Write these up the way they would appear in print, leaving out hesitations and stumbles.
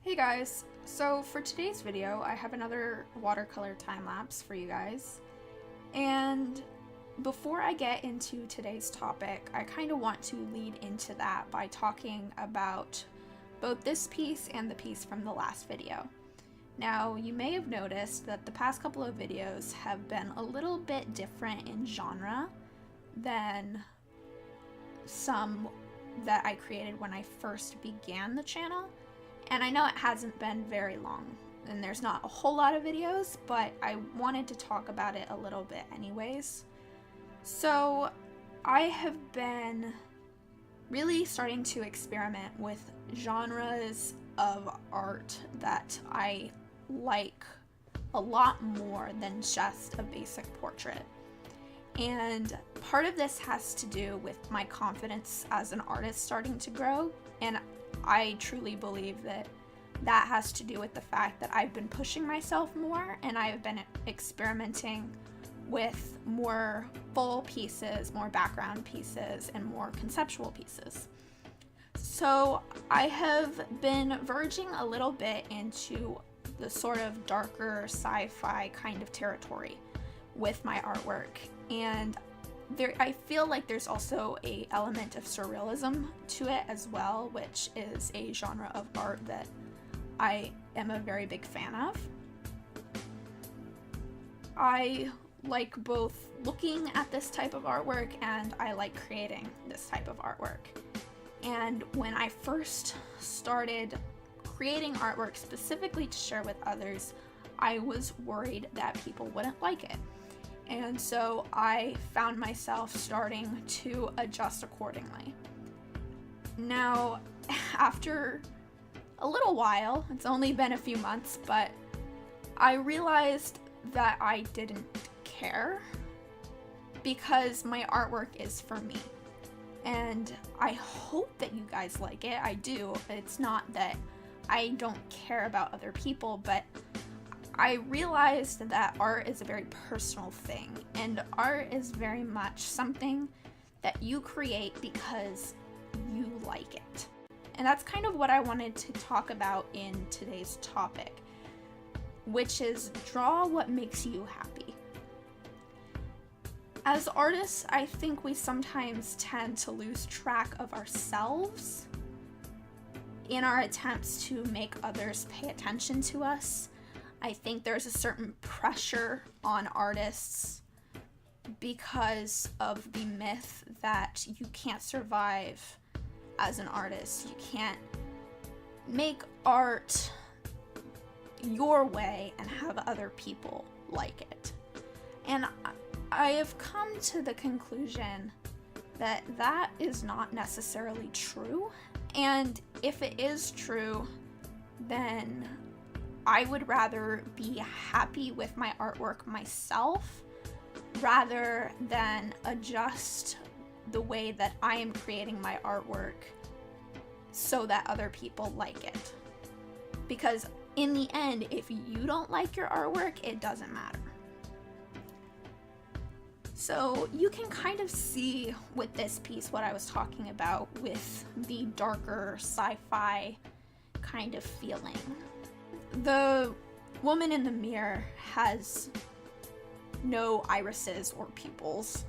Hey guys, so for today's video I have another watercolor time lapse for you guys, and before I get into today's topic I kind of want to lead into that by talking about both this piece and the piece from the last video. Now you may have noticed that the past couple of videos have been a little bit different in genre than some that I created when I first began the channel. And I know it hasn't been very long and there's not a whole lot of videos, but I wanted to talk about it a little bit anyways. So I have been really starting to experiment with genres of art that I like a lot more than just a basic portrait. And part of this has to do with my confidence as an artist starting to grow, and I truly believe that that has to do with the fact that I've been pushing myself more and I've been experimenting with more full pieces, more background pieces, and more conceptual pieces. So I have been verging a little bit into the sort of darker sci-fi kind of territory with my artwork, and I feel like there's also an element of surrealism to it as well, which is a genre of art that I am a very big fan of. I like both looking at this type of artwork and I like creating this type of artwork. And when I first started creating artwork specifically to share with others, I was worried that people wouldn't like it. And so I found myself starting to adjust accordingly. Now, after a little while, it's only been a few months, but I realized that I didn't care because my artwork is for me. And I hope that you guys like it. I do. It's not that I don't care about other people, but I realized that art is a very personal thing, and art is very much something that you create because you like it. And that's kind of what I wanted to talk about in today's topic, which is draw what makes you happy. As artists, I think we sometimes tend to lose track of ourselves in our attempts to make others pay attention to us. I think there's a certain pressure on artists because of the myth that you can't survive as an artist. You can't make art your way and have other people like it. And I have come to the conclusion that that is not necessarily true. And if it is true, then I would rather be happy with my artwork myself rather than adjust the way that I am creating my artwork so that other people like it. Because in the end, if you don't like your artwork, it doesn't matter. So you can kind of see with this piece what I was talking about with the darker sci-fi kind of feeling. The woman in the mirror has no irises or pupils,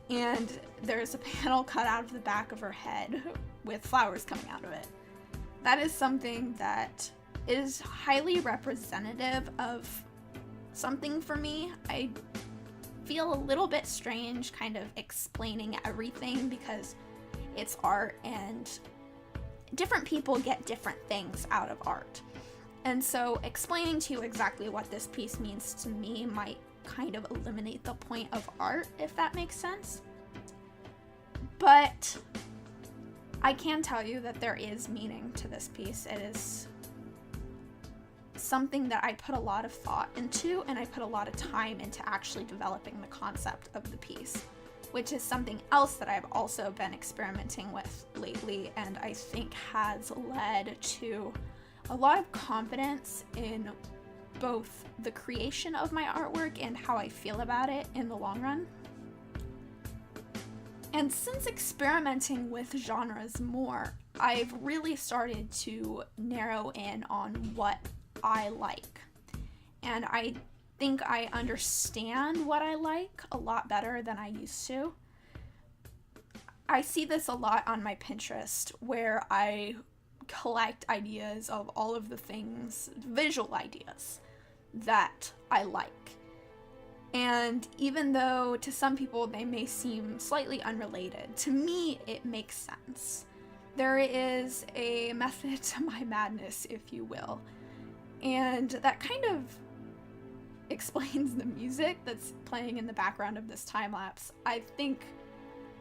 and there's a panel cut out of the back of her head with flowers coming out of it. That is something that is highly representative of something for me. I feel a little bit strange kind of explaining everything because it's art and different people get different things out of art. And so explaining to you exactly what this piece means to me might kind of eliminate the point of art, if that makes sense. But I can tell you that there is meaning to this piece. It is something that I put a lot of thought into, and I put a lot of time into actually developing the concept of the piece, which is something else that I've also been experimenting with lately, and I think has led to a lot of confidence in both the creation of my artwork and how I feel about it in the long run. And since experimenting with genres more, I've really started to narrow in on what I like. And I think I understand what I like a lot better than I used to. I see this a lot on my Pinterest, where I collect ideas of all of the things, visual ideas, that I like. And even though to some people they may seem slightly unrelated, to me it makes sense. There is a method to my madness, if you will. And that kind of explains the music that's playing in the background of this time lapse. I think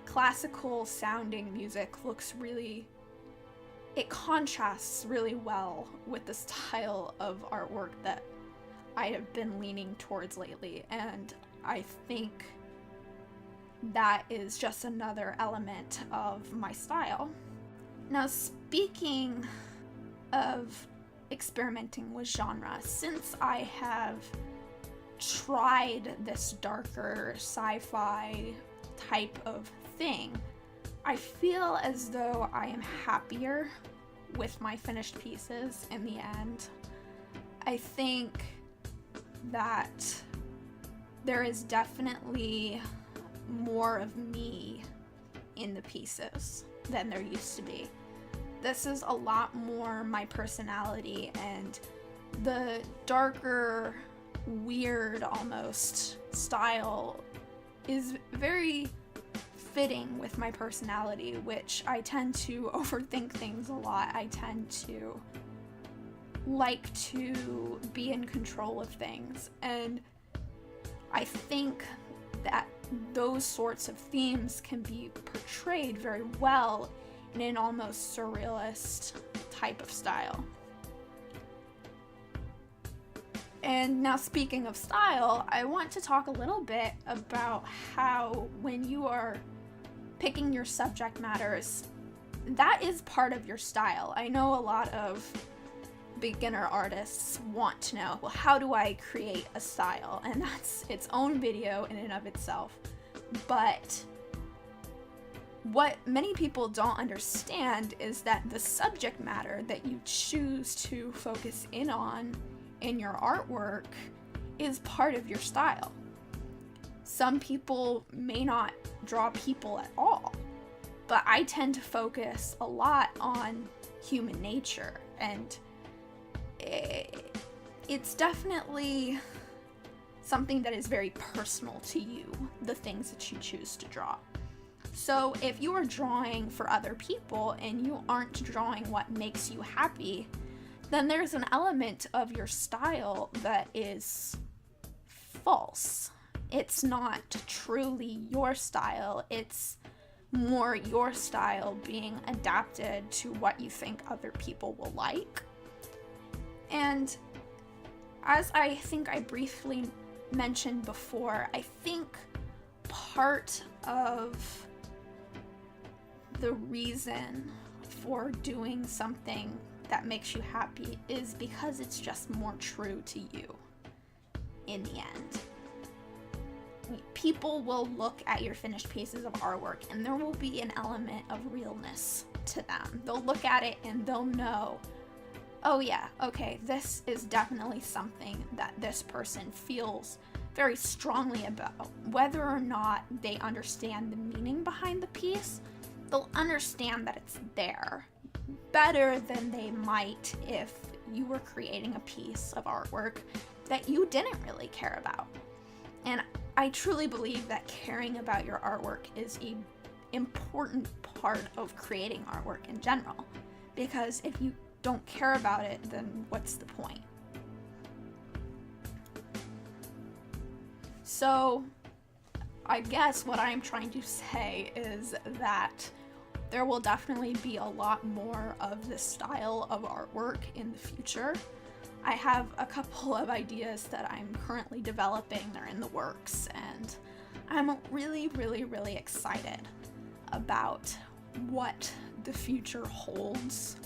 classical sounding music it contrasts really well with the style of artwork that I have been leaning towards lately, and I think that is just another element of my style. Now, speaking of experimenting with genre, since I have tried this darker sci-fi type of thing, I feel as though I am happier with my finished pieces in the end. I think that there is definitely more of me in the pieces than there used to be. This is a lot more my personality, and the darker, weird almost style is very fitting with my personality, which I tend to overthink things a lot. I tend to like to be in control of things, and I think that those sorts of themes can be portrayed very well in an almost surrealist type of style. And now, speaking of style, I want to talk a little bit about how when you are picking your subject matters, that is part of your style. I know a lot of beginner artists want to know, well, how do I create a style? And that's its own video in and of itself. But what many people don't understand is that the subject matter that you choose to focus in on in your artwork is part of your style. Some people may not draw people at all, but I tend to focus a lot on human nature, and it's definitely something that is very personal to you, the things that you choose to draw. So if you are drawing for other people and you aren't drawing what makes you happy, then there's an element of your style that is false. It's not truly your style. It's more your style being adapted to what you think other people will like. And as I think I briefly mentioned before, I think part of the reason for doing something that makes you happy is because it's just more true to you in the end. People will look at your finished pieces of artwork and there will be an element of realness to them. They'll look at it and they'll know, oh yeah, okay, this is definitely something that this person feels very strongly about. Whether or not they understand the meaning behind the piece, they'll understand that it's there better than they might if you were creating a piece of artwork that you didn't really care about. And I truly believe that caring about your artwork is an important part of creating artwork in general, because if you don't care about it, then what's the point? So I guess what I'm trying to say is that there will definitely be a lot more of this style of artwork in the future. I have a couple of ideas that I'm currently developing. They're in the works, and I'm really, really, really excited about what the future holds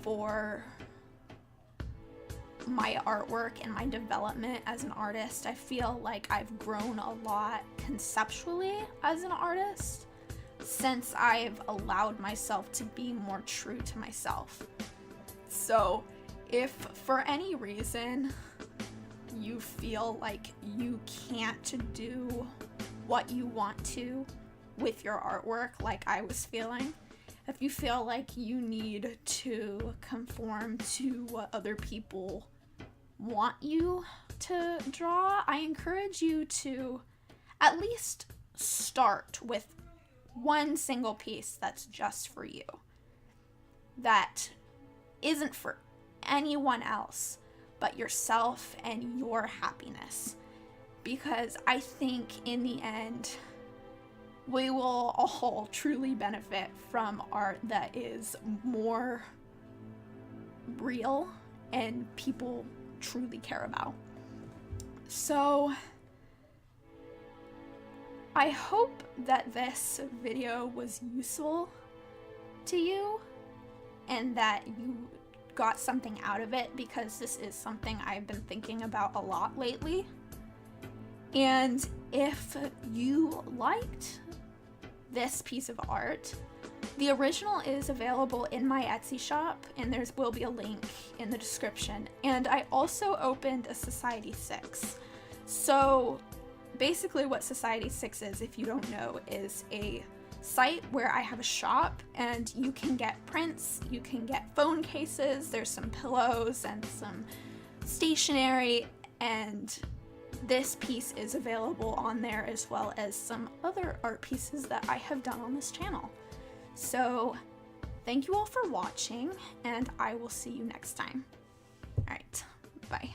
for my artwork and my development as an artist. I feel like I've grown a lot conceptually as an artist, since I've allowed myself to be more true to myself. So if for any reason you feel like you can't do what you want to with your artwork like I was feeling, if you feel like you need to conform to what other people want you to draw, I encourage you to at least start with one single piece that's just for you, that isn't for anyone else but yourself and your happiness. Because I think in the end, we will all truly benefit from art that is more real and people truly care about. So I hope that this video was useful to you and that you got something out of it, because this is something I've been thinking about a lot lately. And if you liked this piece of art, the original is available in my Etsy shop, and there will be a link in the description. And I also opened a Society 6. So basically what Society 6 is, if you don't know, is a site where I have a shop and you can get prints, you can get phone cases, there's some pillows and some stationery, and this piece is available on there as well as some other art pieces that I have done on this channel. So thank you all for watching, and I will see you next time. All right, bye.